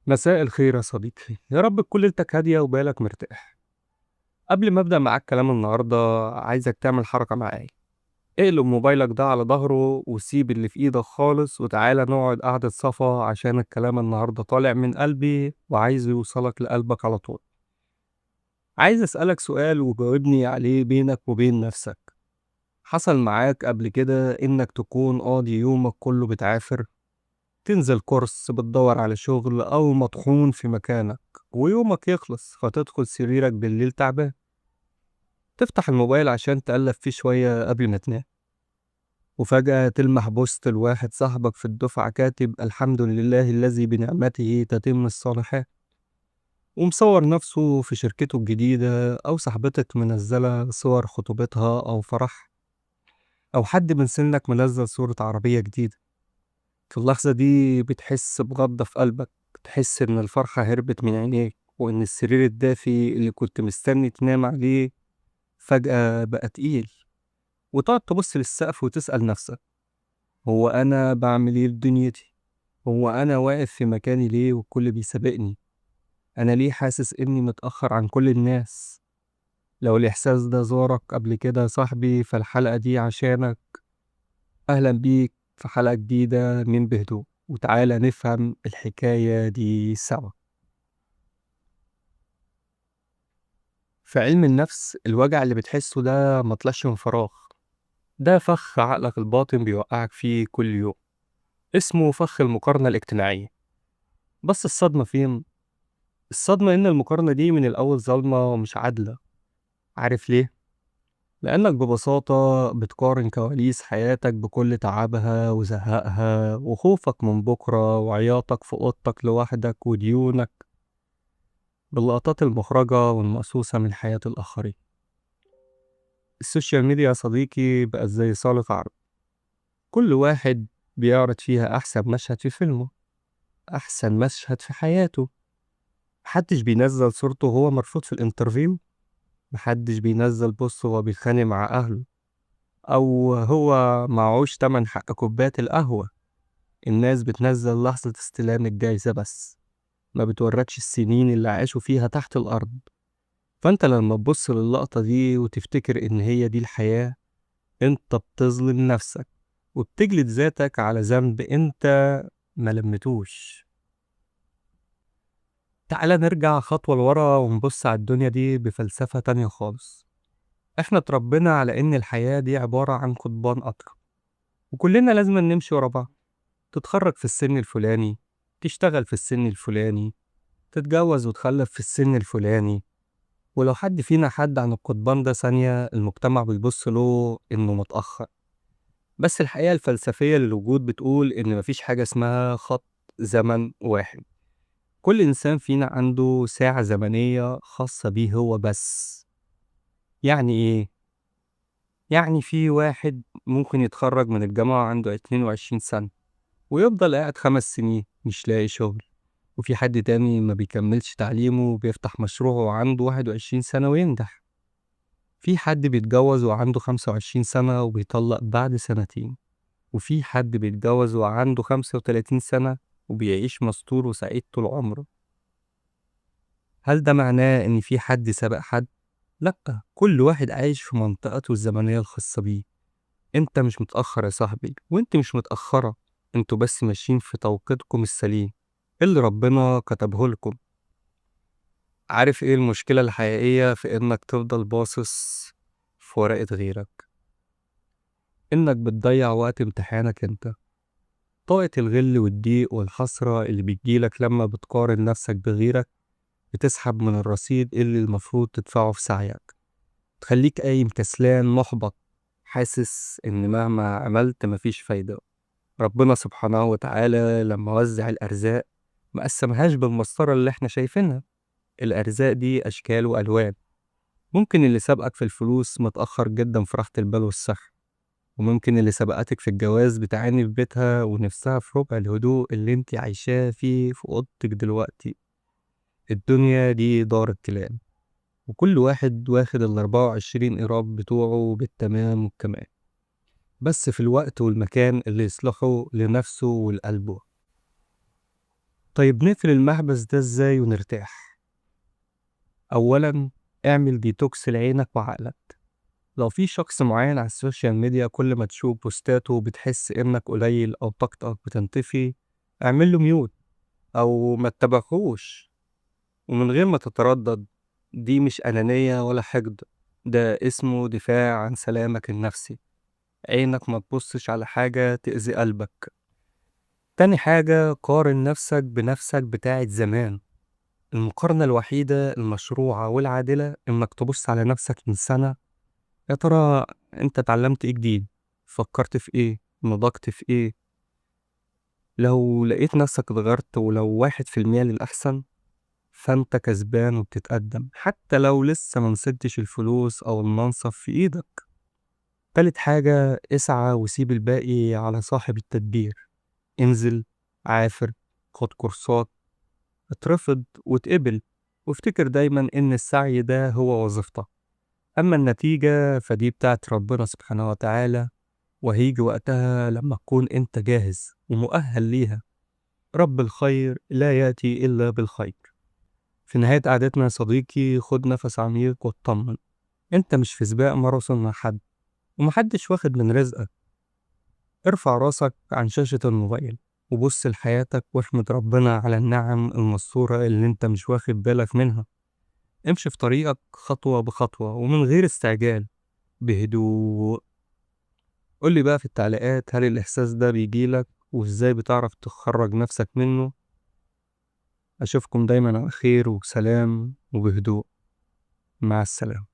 مساء الخير يا صديقي، يا رب تكون ليلتك هادية وبالك مرتاح. قبل ما أبدأ معاك كلام النهاردة، عايزك تعمل حركة معايا. اقلب موبايلك ده على ظهره وسيب اللي في ايدك خالص وتعالى نقعد قعدة صفا عشان الكلام النهاردة طالع من قلبي وعايز يوصلك لقلبك على طول. عايز أسألك سؤال وجاوبني عليه بينك وبين نفسك. حصل معاك قبل كده إنك تكون قاضي يومك كله بتعافر، تنزل كورس، بتدور على شغل أو مطحون في مكانك، ويومك يخلص فتدخل سريرك بالليل تعبان، تفتح الموبايل عشان تقلب فيه شوية قبل ما تنام، وفجأة تلمح بوست لواحد صاحبك في الدفعة كاتب الحمد لله الذي بنعمته تتم الصالحات، ومصور نفسه في شركته الجديدة، أو صاحبتك منزلة صور خطوبتها أو فرح، أو حد من سنك منزل صورة عربية جديدة. في اللحظة دي بتحس بغضة في قلبك، تحس إن الفرحة هربت من عينيك، وإن السرير الدافي اللي كنت مستني تنام عليه فجأة بقى تقيل، وتقعد تبص للسقف وتسأل نفسك: هو أنا بعمل إيه لدنيتي؟ هو أنا واقف في مكاني ليه والكل بيسابقني؟ أنا ليه حاسس إني متأخر عن كل الناس؟ لو الإحساس ده زارك قبل كده يا صاحبي فالحلقة دي عشانك. أهلا بيك في حلقة جديدة من بهدوء، وتعالى نفهم الحكاية دي سوا. في علم النفس الوجع اللي بتحسه ده مطلعش من فراغ، ده فخ عقلك الباطن بيوقعك فيه كل يوم، اسمه فخ المقارنة الاجتماعية. بس الصدمة فين؟ الصدمة إن المقارنة دي من الأول ظالمة ومش عادلة. عارف ليه؟ لأنك ببساطة بتقارن كواليس حياتك بكل تعبها وزهقها وخوفك من بكرة وعياطك في أوضتك لوحدك وديونك باللقطات المخرجة والمقصوصة من حياة الآخرين. السوشيال ميديا يا صديقي بقت زي صالة عرض، كل واحد بيعرض فيها أحسن مشهد في فيلمه، أحسن مشهد في حياته. محدش بينزل صورته وهو مرفوض في الانترفيو، محدش بينزل بوست وهو بيتخانق مع أهله، أو هو معهوش تمن حق كوباية القهوة. الناس بتنزل لحظة استلام الجايزة بس، ما بتوركش السنين اللي عاشوا فيها تحت الأرض. فأنت لما تبص للقطة دي وتفتكر إن هي دي الحياة، أنت بتظلم نفسك وبتجلد ذاتك على ذنب أنت ما لمتوش. تعالى نرجع خطوة لورا ونبص على الدنيا دي بفلسفة تانية خالص. احنا اتربينا على ان الحياة دي عبارة عن قضبان قطر، وكلنا لازم نمشي ورا بعض. تتخرج في السن الفلاني، تشتغل في السن الفلاني، تتجوز وتخلف في السن الفلاني. ولو حد فينا حد عن القضبان ده ثانية المجتمع بيبص له انه متأخر. بس الحقيقة الفلسفية للوجود بتقول ان مفيش حاجة اسمها خط زمن واحد. كل إنسان فينا عنده ساعة زمنية خاصة بيه هو بس. يعني إيه؟ يعني في واحد ممكن يتخرج من الجامعة عنده 22 سنة ويفضل قاعد 5 سنين مش لاقي شغل، وفي حد تاني ما بيكملش تعليمه وبيفتح مشروعه وعنده 21 سنة وينجح. في حد بيتجوز وعنده 25 سنة وبيطلق بعد سنتين، وفي حد بيتجوز وعنده 35 سنة وبيعيش مستور وسعيد طول عمره. هل ده معناه إن في حد سبق حد؟ لأ، كل واحد عايش في منطقته الزمنية الخاصة بيه. انت مش متأخر يا صاحبي، وانت مش متأخرة. انتوا بس ماشيين في توقيتكم السليم اللي ربنا كتبه لكم. عارف ايه المشكلة الحقيقية في انك تفضل باصص في ورقة غيرك؟ انك بتضيع وقت امتحانك انت. طاقة الغل والضيق والحسرة اللي بتجيلك لما بتقارن نفسك بغيرك بتسحب من الرصيد اللي المفروض تدفعه في سعيك، تخليك قايم كسلان محبط، حاسس إن مهما عملت مفيش فايدة. ربنا سبحانه وتعالى لما وزع الأرزاق ما قسمهاش بالمسطرة اللي احنا شايفينها. الأرزاق دي أشكال وألوان. ممكن اللي سبقك في الفلوس متأخر جدا في راحة البال والصحة، وممكن اللي سبقتك في الجواز بتعاني في بيتها ونفسها في ربع الهدوء اللي انت عايشاه فيه في أوضتك دلوقتي. الدنيا دي دار ابتلاء، وكل واحد واخد ال24 قيراط بتوعه بالتمام والكمال، بس في الوقت والمكان اللي يصلحه لنفسه ولقلبه. طيب نقفل المحبس ده إزاي ونرتاح؟ أولا اعمل ديتوكس لعينك وعقلك. لو في شخص معين على السوشيال ميديا كل ما تشوف بوستاته بتحس إنك قليل أو طاقتك بتنطفي، اعمل له ميوت أو ما تتابعهوش ومن غير ما تتردد. دي مش أنانية ولا حقد، ده اسمه دفاع عن سلامك النفسي. عينك ما تبصش على حاجة تأذي قلبك. تاني حاجة، قارن نفسك بنفسك بتاعت زمان. المقارنة الوحيدة المشروعة والعادلة إنك تبص على نفسك من سنة. يا ترى أنت اتعلمت إيه جديد؟ فكرت في إيه؟ نضجت في إيه؟ لو لقيت نفسك اتغيرت ولو 1% للأحسن، فأنت كسبان وبتتقدم حتى لو لسه منسبتش الفلوس أو المنصب في إيدك. تالت حاجة، اسعى وسيب الباقي على صاحب التدبير. انزل، عافر، خد كورسات، اترفض واتقبل، وافتكر دايما إن السعي ده هو وظيفتك. أما النتيجة فدي بتاعت ربنا سبحانه وتعالى، وهيجي وقتها لما تكون أنت جاهز ومؤهل ليها. رب الخير لا يأتي إلا بالخير. في نهاية قعدتنا يا صديقي، خد نفس عميق واطمن. أنت مش في سباق ماراثون مع حد، ومحدش واخد من رزقك. ارفع راسك عن شاشة الموبايل وبص لحياتك واحمد ربنا على النعم المستورة اللي انت مش واخد بالك منها. امشي في طريقك خطوة بخطوة ومن غير استعجال، بهدوء. قولي بقى في التعليقات، هل الإحساس ده بيجيلك وإزاي بتعرف تخرج نفسك منه؟ أشوفكم دايما على خير وسلام وبهدوء. مع السلامة.